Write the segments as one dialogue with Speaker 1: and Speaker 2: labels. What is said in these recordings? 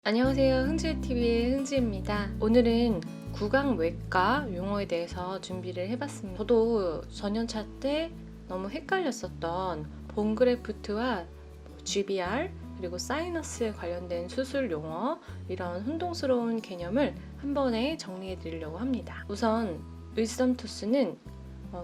Speaker 1: 안녕하세요. 흥지TV의 흥지입니다. 오늘은 구강외과 용어에 대해서 준비를 해봤습니다. 저도 전연차 때 너무 헷갈렸었던 본그래프트와 GBR 그리고 사이너스에 관련된 수술 용어, 이런 혼동스러운 개념을 한 번에 정리해 드리려고 합니다. 우선 윗섬투스는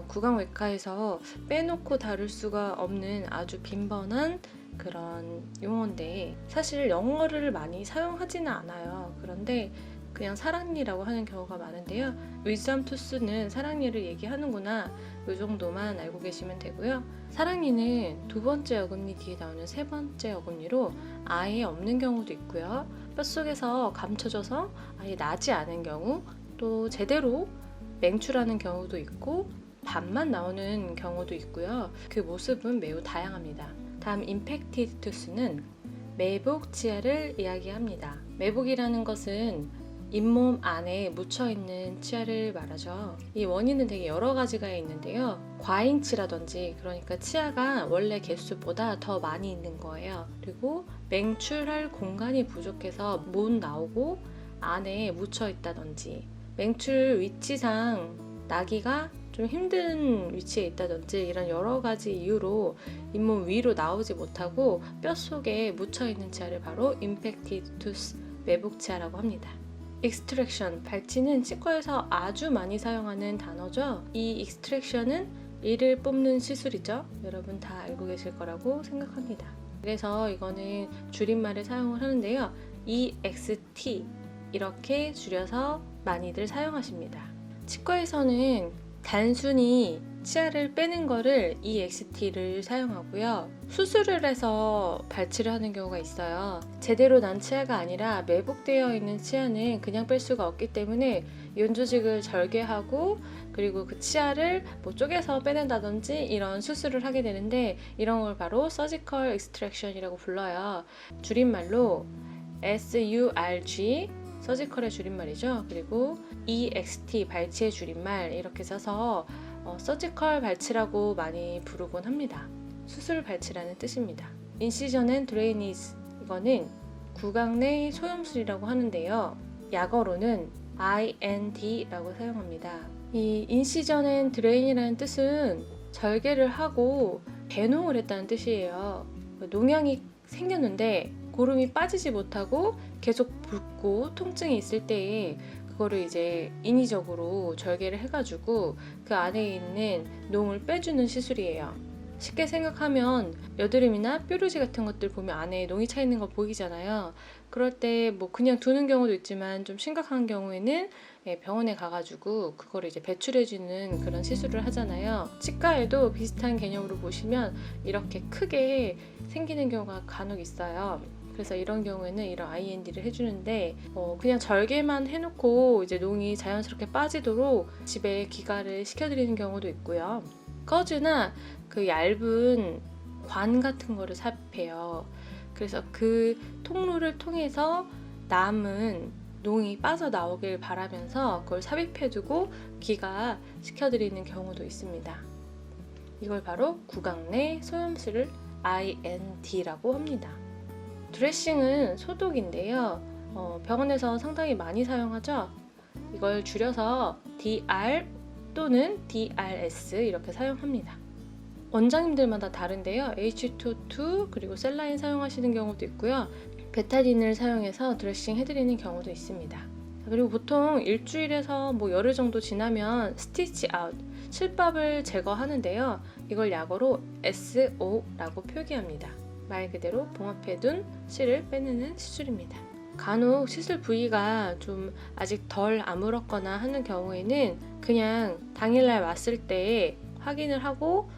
Speaker 1: 구강외과에서 빼놓고 다룰 수가 없는 아주 빈번한 그런 용어인데, 사실 영어를 많이 사용하지는 않아요. 그런데 그냥 사랑니라고 하는 경우가 많은데요. 윗섬투스는 사랑니를 얘기하는구나, 이 정도만 알고 계시면 되고요. 사랑니는 두 번째 어금니 뒤에 나오는 세 번째 어금니로 아예 없는 경우도 있고요. 뼛속에서 감춰져서 아예 나지 않은 경우, 또 제대로 맹출하는 경우도 있고 반만 나오는 경우도 있고요. 그 모습은 매우 다양합니다. 다음 임팩티드 투스는 매복 치아를 이야기합니다. 매복이라는 것은 잇몸 안에 묻혀있는 치아를 말하죠. 이 원인은 되게 여러 가지가 있는데요. 과잉치라든지, 그러니까 치아가 원래 개수보다 더 많이 있는 거예요. 그리고 맹출할 공간이 부족해서 못 나오고 안에 묻혀있다든지, 맹출 위치상 나기가 좀 힘든 위치에 있다든지, 이런 여러 가지 이유로 잇몸 위로 나오지 못하고 뼛속에 묻혀있는 치아를 바로 임팩티드 투스, 매복 치아라고 합니다. 익스트랙션, 발치는 치과에서 아주 많이 사용하는 단어죠. 이 익스트랙션은 이를 뽑는 시술이죠. 여러분 다 알고 계실 거라고 생각합니다. 그래서 이거는 줄임말을 사용을 하는데요. EXT 이렇게 줄여서 많이들 사용하십니다. 치과에서는 단순히 치아를 빼는 거를 EXT를 사용하고요. 수술을 해서 발치를 하는 경우가 있어요. 제대로 난 치아가 아니라 매복되어 있는 치아는 그냥 뺄 수가 없기 때문에 이온 조직을 절개하고, 그리고 그 치아를 뭐 쪼개서 빼낸다든지 이런 수술을 하게 되는데, 이런 걸 바로 서지컬 익스트랙션이라고 불러요. 줄임말로 SURG, 서지컬의 줄임말이죠. 그리고 EXT, 발치의 줄임말, 이렇게 써서 서지컬 발치라고 많이 부르곤 합니다. 수술 발치라는 뜻입니다. 인시전 앤 드레이니지, 이거는 구강 내 소염술이라고 하는데요. 약어로는 IND라고 사용합니다. 이 인시전 앤 드레인이라는 뜻은 절개를 하고 배농을 했다는 뜻이에요. 농양이 생겼는데 고름이 빠지지 못하고 계속 붓고 통증이 있을 때에 그거를 이제 인위적으로 절개를 해가지고 그 안에 있는 농을 빼주는 시술이에요. 쉽게 생각하면 여드름이나 뾰루지 같은 것들 보면 안에 농이 차 있는 거 보이잖아요. 그럴 때 뭐 그냥 두는 경우도 있지만, 좀 심각한 경우에는 병원에 가가지고 그거를 이제 배출해주는 그런 시술을 하잖아요. 치과에도 비슷한 개념으로 보시면 이렇게 크게 생기는 경우가 간혹 있어요. 그래서 이런 경우에는 이런 IND를 해주는데, 그냥 절개만 해놓고 이제 농이 자연스럽게 빠지도록 집에 기가를 시켜드리는 경우도 있고요. 꺼즈나 그 얇은 관 같은 거를 삽입해요. 그래서 그 통로를 통해서 남은 농이 빠져나오길 바라면서 그걸 삽입해두고 기가 시켜드리는 경우도 있습니다. 이걸 바로 구강 내 소염술을 IND라고 합니다. 드레싱은 소독인데요. 병원에서 상당히 많이 사용하죠. 이걸 줄여서 DR 또는 DRS 이렇게 사용합니다. 원장님들마다 다른데요. H22 그리고 셀라인 사용하시는 경우도 있고요. 베타딘을 사용해서 드레싱 해드리는 경우도 있습니다. 그리고 보통 일주일에서 열흘 정도 지나면 스티치 아웃, 실밥을 제거하는데요. 이걸 약어로 SO라고 표기합니다. 말 그대로 봉합해둔 실을 빼내는 시술입니다. 간혹 시술 부위가 좀 아직 덜 아물었거나 하는 경우에는 그냥 당일날 왔을 때 확인을 하고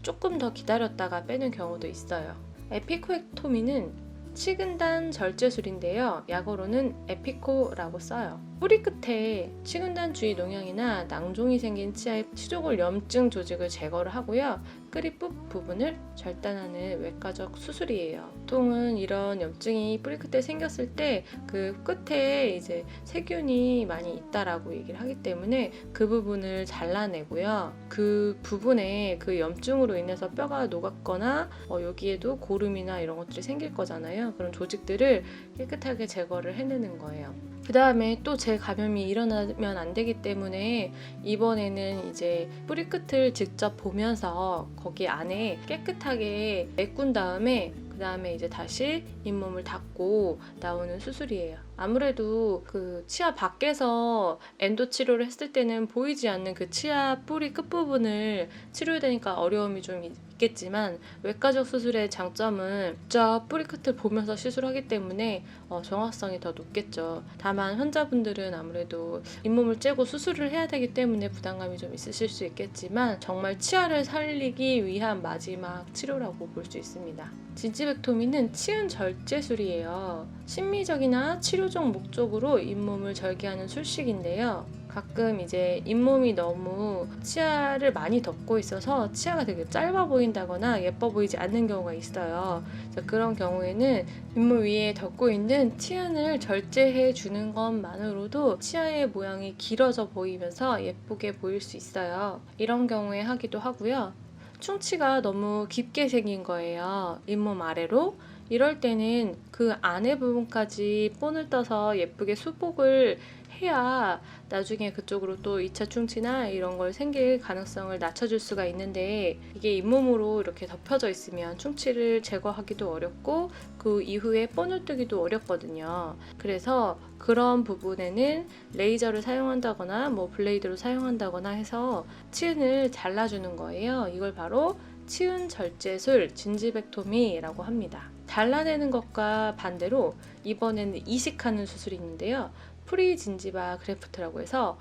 Speaker 1: 조금 더 기다렸다가 빼는 경우도 있어요. 에피코엑토미는 치근단 절제술인데요. 약어로는 에피코라고 써요. 뿌리 끝에 치근단주의 농양이나 낭종이 생긴 치아의 치조골 염증 조직을 제거를 하고요. 끝잎 부분을 절단하는 외과적 수술이에요. 보통은 이런 염증이 뿌리 끝에 생겼을 때 그 끝에 이제 세균이 많이 있다라고 얘기를 하기 때문에 그 부분을 잘라내고요. 그 부분에 그 염증으로 인해서 뼈가 녹았거나 여기에도 고름이나 이런 것들이 생길 거잖아요. 그런 조직들을 깨끗하게 제거를 해내는 거예요. 그 다음에 또 재감염이 일어나면 안 되기 때문에 이번에는 이제 뿌리 끝을 직접 보면서 거기 안에 깨끗하게 메꾼 다음에 그 다음에 이제 다시 잇몸을 닫고 나오는 수술이에요. 아무래도 그 치아 밖에서 엔도 치료를 했을 때는 보이지 않는 그 치아 뿌리 끝부분을 치료해야 되니까 어려움이 좀 있겠지만 외과적 수술의 장점은 진짜 뿌리 끝을 보면서 시술하기 때문에 정확성이 더 높겠죠. 다만 환자분들은 아무래도 잇몸을 째고 수술을 해야 되기 때문에 부담감이 좀 있으실 수 있겠지만 정말 치아를 살리기 위한 마지막 치료라고 볼 수 있습니다. 진지백토미는 치은 절제술이에요. 심미적이나 치료적 목적으로 잇몸을 절개하는 술식인데요. 가끔 이제 잇몸이 너무 치아를 많이 덮고 있어서 치아가 되게 짧아 보인다거나 예뻐 보이지 않는 경우가 있어요. 그래서 그런 경우에는 잇몸 위에 덮고 있는 치은을 절제해 주는 것만으로도 치아의 모양이 길어져 보이면서 예쁘게 보일 수 있어요. 이런 경우에 하기도 하고요. 충치가 너무 깊게 생긴 거예요. 잇몸 아래로. 이럴 때는 그 안에 부분까지 본을 떠서 예쁘게 수복을 해야 나중에 그쪽으로 또 2차 충치나 이런 걸 생길 가능성을 낮춰줄 수가 있는데 이게 잇몸으로 이렇게 덮여져 있으면 충치를 제거하기도 어렵고 그 이후에 본을 뜨기도 어렵거든요. 그래서 그런 부분에는 레이저를 사용한다거나 뭐 블레이드로 사용한다거나 해서 치은을 잘라주는 거예요. 이걸 바로 치은 절제술 진지백토미라고 합니다. 잘라내는 것과 반대로 이번에는 이식하는 수술이 있는데요. 프리진지바 그래프트라고 해서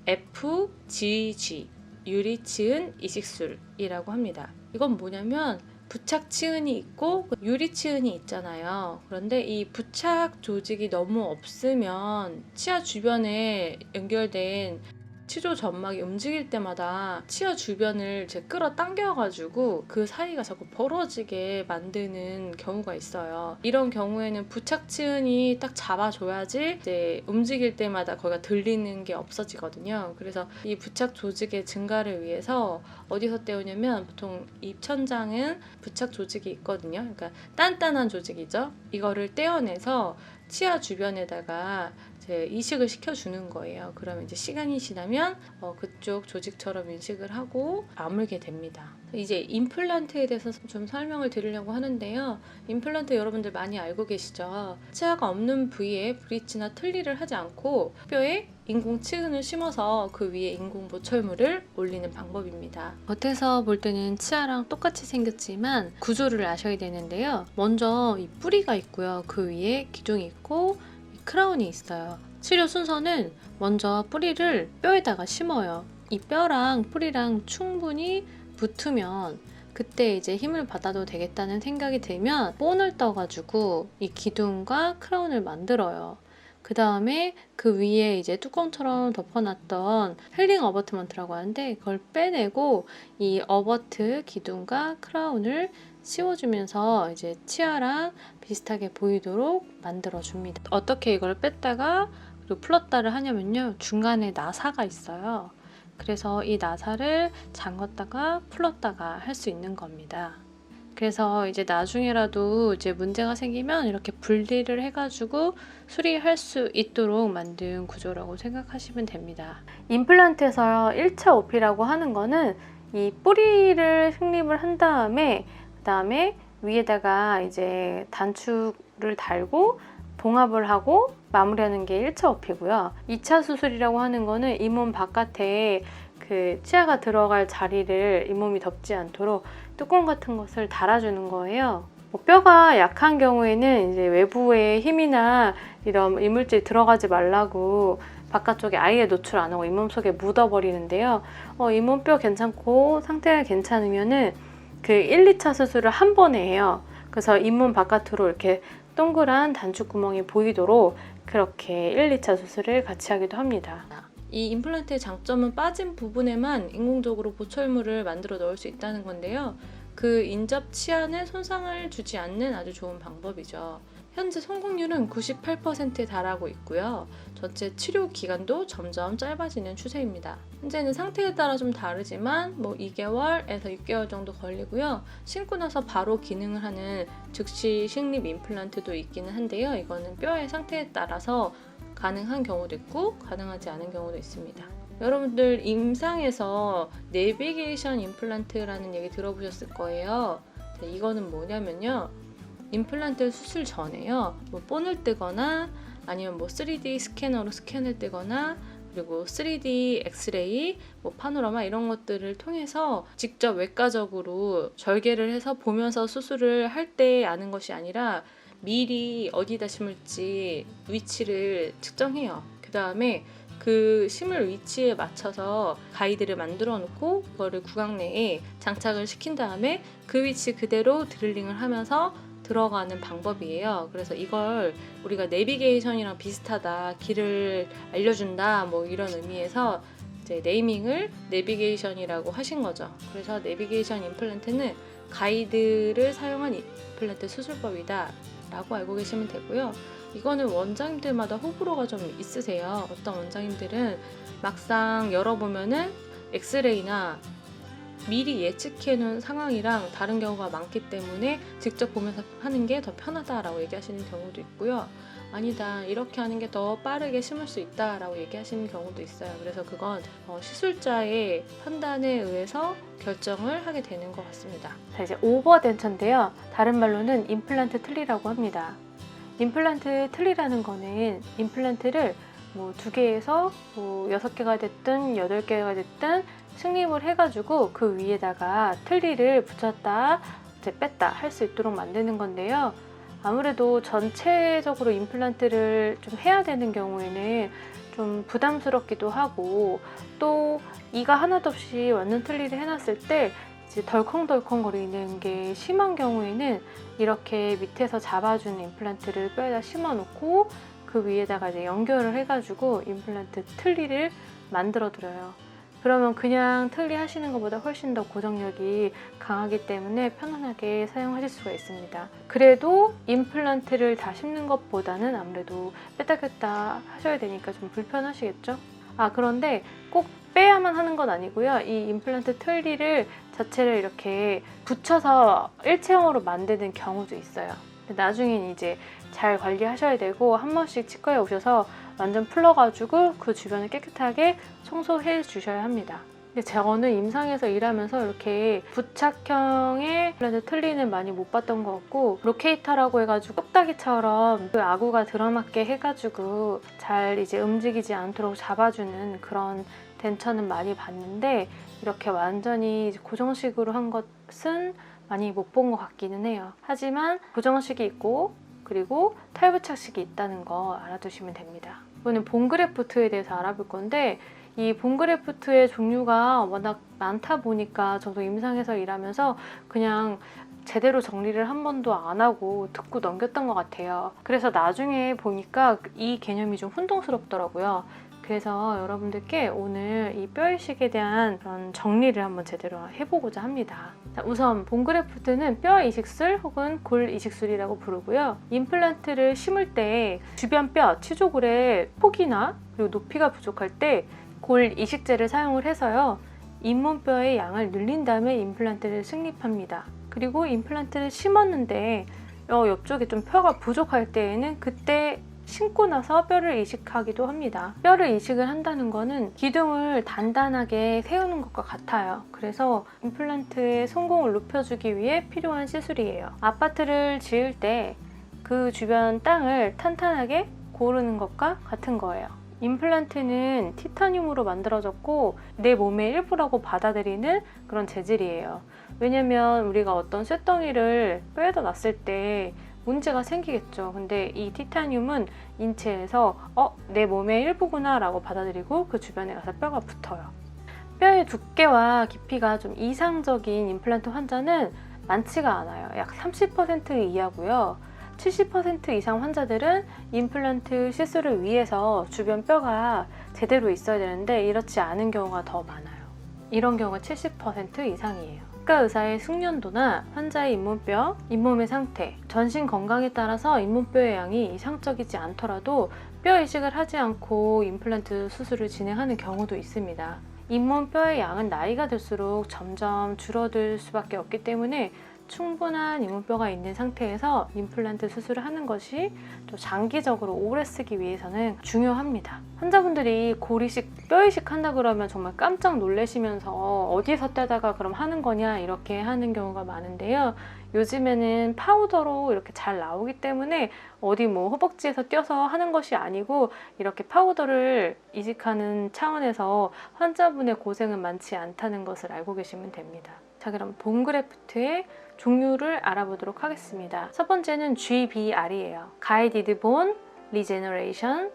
Speaker 1: FGG 유리치은 이식술이라고 합니다. 이건 뭐냐면 부착치은이 있고 유리치은이 있잖아요. 그런데 이 부착 조직이 너무 없으면 치아 주변에 연결된 치조 점막이 움직일 때마다 치아 주변을 이제 끌어당겨가지고 그 사이가 자꾸 벌어지게 만드는 경우가 있어요. 이런 경우에는 부착치은이 딱 잡아줘야지 이제 움직일 때마다 거기가 들리는 게 없어지거든요. 그래서 이 부착 조직의 증가를 위해서 어디서 떼우냐면 보통 입천장은 부착 조직이 있거든요. 그러니까 단단한 조직이죠. 이거를 떼어내서 치아 주변에다가 이제 이식을 시켜주는 거예요. 그러면 이제 시간이 지나면 그쪽 조직처럼 인식을 하고 아물게 됩니다. 이제 임플란트에 대해서 좀 설명을 드리려고 하는데요. 임플란트 여러분들 많이 알고 계시죠? 치아가 없는 부위에 브릿지나 틀니를 하지 않고 뼈에 인공 치근을 심어서 그 위에 인공 보철물을 올리는 방법입니다. 겉에서 볼 때는 치아랑 똑같이 생겼지만 구조를 아셔야 되는데요. 먼저 이 뿌리가 있고요. 그 위에 기둥이 있고 크라운이 있어요. 치료 순서는 먼저 뿌리를 뼈에다가 심어요. 이 뼈랑 뿌리랑 충분히 붙으면 그때 이제 힘을 받아도 되겠다는 생각이 들면 본을 떠가지고 이 기둥과 크라운을 만들어요. 그 다음에 그 위에 이제 뚜껑처럼 덮어놨던 헬링 어버트먼트라고 하는데 그걸 빼내고 이 어버트 기둥과 크라운을 씌워주면서 이제 치아랑 비슷하게 보이도록 만들어줍니다. 어떻게 이걸 뺐다가 그리고 풀었다를 하냐면요. 중간에 나사가 있어요. 그래서 이 나사를 잠궜다가 풀었다가 할 수 있는 겁니다. 그래서 이제 나중에라도 이제 문제가 생기면 이렇게 분리를 해가지고 수리할 수 있도록 만든 구조라고 생각하시면 됩니다. 임플란트에서 1차 OP라고 하는 거는 이 뿌리를 식립을 한 다음에 그다음에 위에다가 이제 단축을 달고 봉합을 하고 마무리하는 게 1차 OP고요. 2차 수술이라고 하는 거는 잇몸 바깥에 그 치아가 들어갈 자리를 잇몸이 덮지 않도록 뚜껑 같은 것을 달아주는 거예요. 뼈가 약한 경우에는 이제 외부의 힘이나 이런 이물질 들어가지 말라고 바깥쪽에 아예 노출 안 하고 잇몸 속에 묻어버리는데요. 잇몸뼈 괜찮고 상태가 괜찮으면은 그 1, 2차 수술을 한 번에 해요. 그래서 잇몸 바깥으로 이렇게
Speaker 2: 동그란 단축구멍이 보이도록 그렇게 1, 2차 수술을 같이 하기도 합니다.
Speaker 1: 이 임플란트의 장점은 빠진 부분에만 인공적으로 보철물을 만들어 넣을 수 있다는 건데요. 그 인접 치아는 손상을 주지 않는 아주 좋은 방법이죠. 현재 성공률은 98%에 달하고 있고요. 전체 치료 기간도 점점 짧아지는 추세입니다. 현재는 상태에 따라 좀 다르지만 2개월에서 6개월 정도 걸리고요. 신고 나서 바로 기능을 하는 즉시 식립 임플란트도 있기는 한데요. 이거는 뼈의 상태에 따라서 가능한 경우도 있고 가능하지 않은 경우도 있습니다. 여러분들 임상에서 내비게이션 임플란트라는 얘기 들어보셨을 거예요. 이거는 뭐냐면요. 임플란트 수술 전에요. 본을 뜨거나 아니면 3D 스캐너로 스캔을 뜨거나 그리고 3D 엑스레이, 파노라마 이런 것들을 통해서 직접 외과적으로 절개를 해서 보면서 수술을 할 때 아는 것이 아니라 미리 어디다 심을지 위치를 측정해요. 그 다음에 그 심을 위치에 맞춰서 가이드를 만들어 놓고 그거를 구강 내에 장착을 시킨 다음에 그 위치 그대로 드릴링을 하면서 들어가는 방법이에요. 그래서 이걸 우리가 내비게이션이랑 비슷하다, 길을 알려준다 이런 의미에서 이제 네이밍을 내비게이션이라고 하신 거죠. 그래서 내비게이션 임플란트는 가이드를 사용한 임플란트 수술법이다 라고 알고 계시면 되고요. 이거는 원장님들마다 호불호가 좀 있으세요. 어떤 원장님들은 막상 열어보면은 엑스레이나 미리 예측해 놓은 상황이랑 다른 경우가 많기 때문에 직접 보면서 하는 게 더 편하다라고 얘기하시는 경우도 있고요. 아니다, 이렇게 하는 게 더 빠르게 심을 수 있다라고 얘기하시는 경우도 있어요. 그래서 그건 시술자의 판단에 의해서 결정을 하게 되는 것 같습니다.
Speaker 2: 자, 이제 오버덴처인데요. 다른 말로는 임플란트 틀니라고 합니다. 임플란트 틀니라는 거는 임플란트를 2개에서 6개가 됐든 8개가 됐든 식립을 해가지고 그 위에다가 틀니를 붙였다 이제 뺐다 할 수 있도록 만드는 건데요. 아무래도 전체적으로 임플란트를 좀 해야 되는 경우에는 좀 부담스럽기도 하고 또 이가 하나도 없이 완전 틀니를 해놨을 때 이제 덜컹덜컹 거리는 게 심한 경우에는 이렇게 밑에서 잡아주는 임플란트를 뼈에다 심어놓고 그 위에다가 이제 연결을 해가지고 임플란트 틀니를 만들어 드려요. 그러면 그냥 틀니 하시는 것보다 훨씬 더 고정력이 강하기 때문에 편안하게 사용하실 수가 있습니다. 그래도 임플란트를 다 심는 것보다는 아무래도 뺐다 꼈다 하셔야 되니까 좀 불편하시겠죠? 그런데 꼭 빼야만 하는 건 아니고요. 이 임플란트 틀니를 자체를 이렇게 붙여서 일체형으로 만드는 경우도 있어요. 나중엔 이제 잘 관리하셔야 되고 한 번씩 치과에 오셔서 완전 풀러가지고 그 주변을 깨끗하게 청소해 주셔야 합니다. 근데 저는 임상에서 일하면서 이렇게 부착형의 임플란트 틀니는 많이 못 봤던 것 같고 로케이터라고 해가지고 똑딱이처럼 그 아구가 들어맞게 해가지고 잘 이제 움직이지 않도록 잡아주는 그런 덴처는 많이 봤는데 이렇게 완전히 고정식으로 한 것은 많이 못 본 것 같기는 해요. 하지만 고정식이 있고 그리고 탈부착식이 있다는 거 알아두시면 됩니다. 이번엔 본그래프트에 대해서 알아볼 건데 이 본그래프트의 종류가 워낙 많다 보니까 저도 임상에서 일하면서 그냥 제대로 정리를 한 번도 안 하고 듣고 넘겼던 것 같아요. 그래서 나중에 보니까 이 개념이 좀 혼동스럽더라고요. 그래서 여러분들께 오늘 이 뼈이식에 대한 그런 정리를 한번 제대로 해보고자 합니다. 자, 우선 본그래프트는 뼈 이식술 혹은 골 이식술이라고 부르고요. 임플란트를 심을 때 주변 뼈, 치조골의 폭이나 그리고 높이가 부족할 때 골 이식제를 사용을 해서요. 잇몸뼈의 양을 늘린 다음에 임플란트를 승립합니다. 그리고 임플란트를 심었는데 옆쪽에 좀 뼈가 부족할 때에는 그때 심고 나서 뼈를 이식하기도 합니다. 뼈를 이식을 한다는 거는 기둥을 단단하게 세우는 것과 같아요. 그래서 임플란트의 성공을 높여주기 위해 필요한 시술이에요. 아파트를 지을 때 그 주변 땅을 탄탄하게 고르는 것과 같은 거예요. 임플란트는 티타늄으로 만들어졌고 내 몸의 일부라고 받아들이는 그런 재질이에요. 왜냐면 우리가 어떤 쇳덩이를 뼈에다 놨을 때 문제가 생기겠죠. 근데 이 티타늄은 인체에서 내 몸의 일부구나 라고 받아들이고 그 주변에 가서 뼈가 붙어요. 뼈의 두께와 깊이가 좀 이상적인 임플란트 환자는 많지가 않아요. 약 30% 이하고요. 70% 이상 환자들은 임플란트 시술을 위해서 주변 뼈가 제대로 있어야 되는데 이렇지 않은 경우가 더 많아요. 이런 경우가 70% 이상이에요. 치과 의사의 숙련도나 환자의 잇몸뼈, 잇몸의 상태, 전신 건강에 따라서 잇몸뼈의 양이 이상적이지 않더라도 뼈 이식을 하지 않고 임플란트 수술을 진행하는 경우도 있습니다. 잇몸뼈의 양은 나이가 들수록 점점 줄어들 수밖에 없기 때문에 충분한 잇몸뼈가 있는 상태에서 임플란트 수술을 하는 것이 또 장기적으로 오래 쓰기 위해서는 중요합니다. 환자분들이 골이식, 뼈이식 한다 그러면 정말 깜짝 놀라시면서 어디서 떼다가 그럼 하는 거냐 이렇게 하는 경우가 많은데요. 요즘에는 파우더로 이렇게 잘 나오기 때문에 어디 뭐 허벅지에서 떼서 하는 것이 아니고 이렇게 파우더를 이식하는 차원에서 환자분의 고생은 많지 않다는 것을 알고 계시면 됩니다. 자, 그럼 본그래프트의 종류를 알아보도록 하겠습니다. 첫 번째는 GBR이에요. Guided Bone Regeneration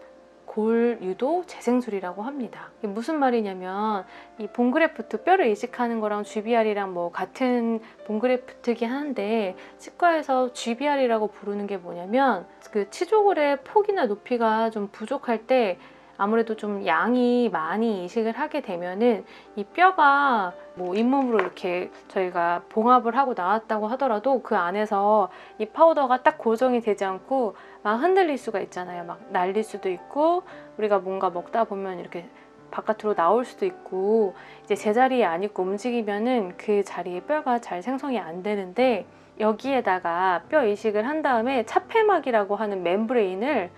Speaker 2: 골 유도 재생술이라고 합니다. 이게 무슨 말이냐면 이 본그래프트 뼈를 이식하는 거랑 GBR이랑 뭐 같은 본그래프트긴 한데 치과에서 GBR이라고 부르는 게 뭐냐면 그 치조골의 폭이나 높이가 좀 부족할 때 아무래도 좀 양이 많이 이식을 하게 되면은 이 뼈가 뭐 잇몸으로 이렇게 저희가 봉합을 하고 나왔다고 하더라도 그 안에서 이 파우더가 딱 고정이 되지 않고 막 흔들릴 수가 있잖아요. 막 날릴 수도 있고 우리가 뭔가 먹다 보면 이렇게 바깥으로 나올 수도 있고 이제 제자리에 안 있고 움직이면은 그 자리에 뼈가 잘 생성이 안 되는데 여기에다가 뼈 이식을 한 다음에 차폐막이라고 하는 멤브레인을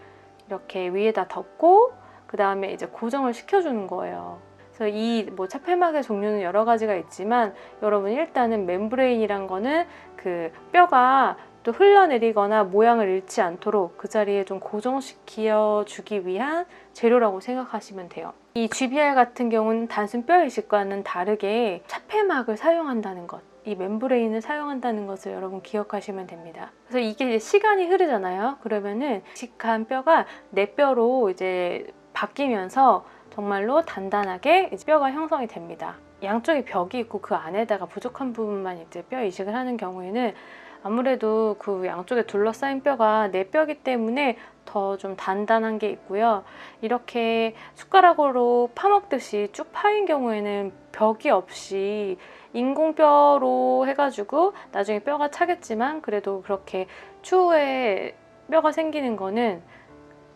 Speaker 2: 이렇게 위에다 덮고 그 다음에 이제 고정을 시켜주는 거예요. 그래서 이 뭐 차폐막의 종류는 여러 가지가 있지만 여러분 일단은 멤브레인이란 거는 그 뼈가 또 흘러내리거나 모양을 잃지 않도록 그 자리에 좀 고정시켜 주기 위한 재료라고 생각하시면 돼요. 이 GBR 같은 경우는 단순 뼈 이식과는 다르게 차폐막을 사용한다는 것, 이 멤브레인을 사용한다는 것을 여러분 기억하시면 됩니다. 그래서 이게 이제 시간이 흐르잖아요. 그러면은 이식한 뼈가 내 뼈로 이제 바뀌면서 정말로 단단하게 이제 뼈가 형성이 됩니다. 양쪽에 벽이 있고 그 안에다가 부족한 부분만 이제 뼈 이식을 하는 경우에는 아무래도 그 양쪽에 둘러싸인 뼈가 내 뼈이기 때문에 더 좀 단단한 게 있고요. 이렇게 숟가락으로 파먹듯이 쭉 파인 경우에는 벽이 없이 인공뼈로 해가지고 나중에 뼈가 차겠지만 그래도 그렇게 추후에 뼈가 생기는 거는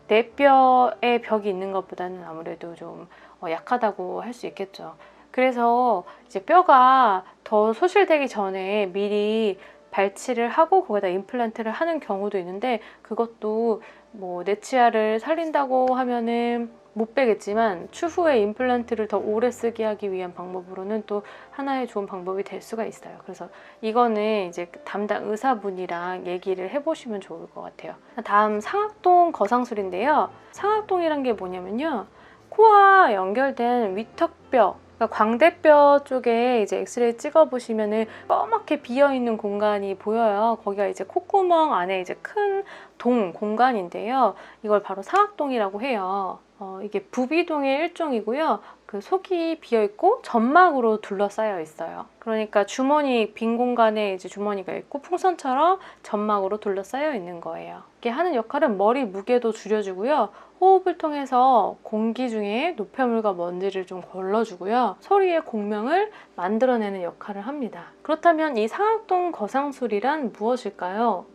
Speaker 2: 내 뼈에 벽이 있는 것보다는 아무래도 좀 약하다고 할 수 있겠죠. 그래서 이제 뼈가 더 소실되기 전에 미리 발치를 하고 거기다 임플란트를 하는 경우도 있는데 그것도 뭐 내 치아를 살린다고 하면은 못 빼겠지만 추후에 임플란트를 더 오래 쓰게 하기 위한 방법으로는 또 하나의 좋은 방법이 될 수가 있어요. 그래서 이거는 이제 담당 의사분이랑 얘기를 해보시면 좋을 것 같아요. 다음 상악동 거상술인데요. 상악동이란 게 뭐냐면요. 코와 연결된 위턱뼈, 그러니까 광대뼈 쪽에 이제 엑스레이 찍어보시면은 까맣게 비어있는 공간이 보여요. 거기가 이제 콧구멍 안에 이제 큰 동 공간인데요. 이걸 바로 상악동이라고 해요. 이게 부비동의 일종이고요. 그 속이 비어있고 점막으로 둘러싸여 있어요. 그러니까 주머니 빈 공간에 이제 주머니가 있고 풍선처럼 점막으로 둘러싸여 있는 거예요. 이게 하는 역할은 머리 무게도 줄여주고요. 호흡을 통해서 공기 중에 노폐물과 먼지를 좀 걸러주고요. 소리의 공명을 만들어내는 역할을 합니다. 그렇다면 이 상악동 거상술이란 무엇일까요?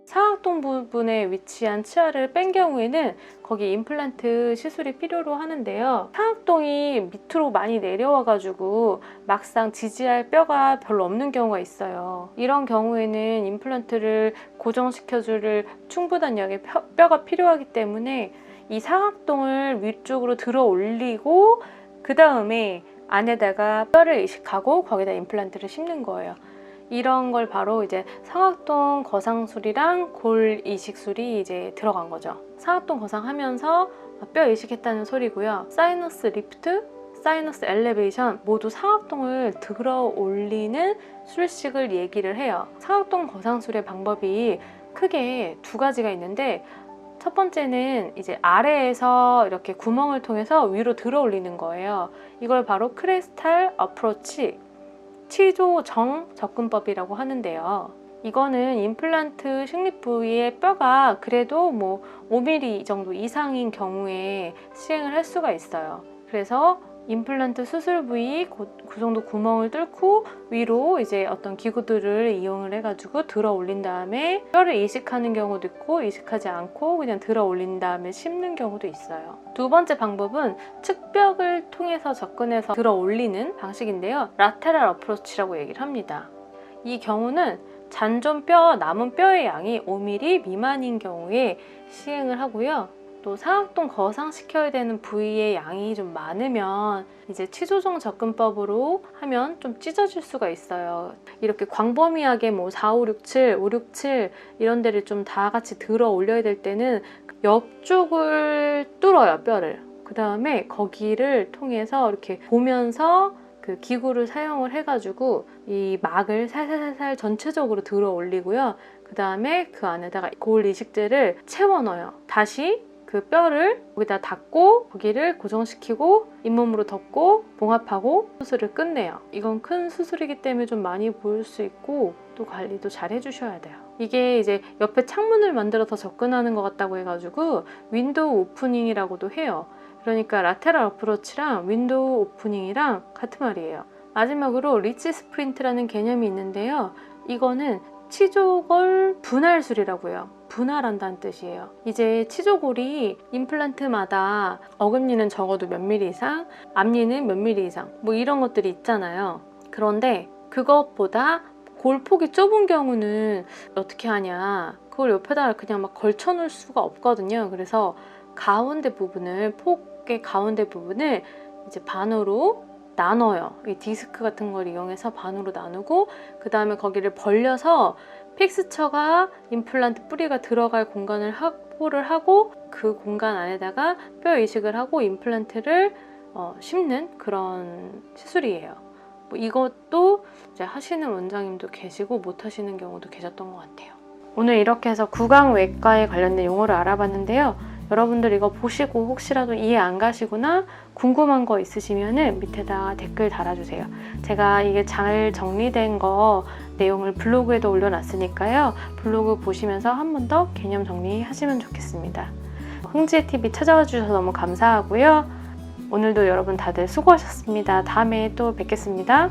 Speaker 2: 상악동 부분에 위치한 치아를 뺀 경우에는 거기 임플란트 시술이 필요로 하는데요. 상악동이 밑으로 많이 내려와가지고 막상 지지할 뼈가 별로 없는 경우가 있어요. 이런 경우에는 임플란트를 고정시켜줄 충분한 양의 뼈가 필요하기 때문에 이 상악동을 위쪽으로 들어 올리고 그 다음에 안에다가 뼈를 이식하고 거기다 임플란트를 심는 거예요. 이런 걸 바로 이제 상악동 거상술이랑 골 이식술이 이제 들어간 거죠. 상악동 거상하면서 뼈 이식했다는 소리고요. 사이너스 리프트, 사이너스 엘리베이션 모두 상악동을 들어 올리는 술식을 얘기를 해요. 상악동 거상술의 방법이 크게 두 가지가 있는데 첫 번째는 이제 아래에서 이렇게 구멍을 통해서 위로 들어 올리는 거예요. 이걸 바로 크레스탈 어프로치 치조정 접근법이라고 하는데요. 이거는 임플란트 식립 부위의 뼈가 그래도 뭐 5mm 정도 이상인 경우에 시행을 할 수가 있어요. 그래서 임플란트 수술 부위 그 정도 구멍을 뚫고 위로 이제 어떤 기구들을 이용을 해가지고 들어 올린 다음에 뼈를 이식하는 경우도 있고 이식하지 않고 그냥 들어 올린 다음에 심는 경우도 있어요. 두 번째 방법은 측벽을 통해서 접근해서 들어 올리는 방식인데요. 라테랄 어프로치라고 얘기를 합니다. 이 경우는 잔존 뼈, 남은 뼈의 양이 5mm 미만인 경우에 시행을 하고요. 또 사각동 거상시켜야 되는 부위의 양이 좀 많으면 이제 치조정 접근법으로 하면 좀 찢어질 수가 있어요. 이렇게 광범위하게 뭐 4, 5, 6, 7, 5, 6, 7 이런 데를 좀 다 같이 들어 올려야 될 때는 옆쪽을 뚫어요, 뼈를. 그 다음에 거기를 통해서 이렇게 보면서 그 기구를 사용을 해가지고 이 막을 살살살살 전체적으로 들어 올리고요. 그 다음에 그 안에다가 고울 이식제를 채워 넣어요. 다시 그 뼈를 거기다 닫고 거기를 고정시키고 잇몸으로 덮고 봉합하고 수술을 끝내요. 이건 큰 수술이기 때문에 좀 많이 보일 수 있고 또 관리도 잘 해주셔야 돼요. 이게 이제 옆에 창문을 만들어서 접근하는 것 같다고 해가지고 윈도우 오프닝이라고도 해요. 그러니까 라테랄 어프로치랑 윈도우 오프닝이랑 같은 말이에요. 마지막으로 리치 스프린트라는 개념이 있는데요. 이거는 치조골 분할술이라고 해요. 분할한다는 뜻이에요. 이제 치조골이 임플란트마다 어금니는 적어도 몇 미리 이상, 앞니는 몇 미리 이상 뭐 이런 것들이 있잖아요. 그런데 그것보다 골폭이 좁은 경우는 어떻게 하냐, 그걸 옆에다가 그냥 막 걸쳐 놓을 수가 없거든요. 그래서 가운데 부분을, 폭의 가운데 부분을 이제 반으로 나눠요. 이 디스크 같은 걸 이용해서 반으로 나누고 그 다음에 거기를 벌려서 픽스처가 임플란트 뿌리가 들어갈 공간을 확보를 하고 그 공간 안에다가 뼈 이식을 하고 임플란트를 심는 그런 시술이에요. 뭐 이것도 이제 하시는 원장님도 계시고 못 하시는 경우도 계셨던 것 같아요. 오늘 이렇게 해서 구강외과에 관련된 용어를 알아봤는데요. 여러분들 이거 보시고 혹시라도 이해 안 가시거나 궁금한 거 있으시면 밑에다 댓글 달아주세요. 제가 이게 잘 정리된 거 내용을 블로그에도 올려놨으니까요. 블로그 보시면서 한 번 더 개념 정리하시면 좋겠습니다. 흥지의 TV 찾아와 주셔서 너무 감사하고요. 오늘도 여러분 다들 수고하셨습니다. 다음에 또 뵙겠습니다.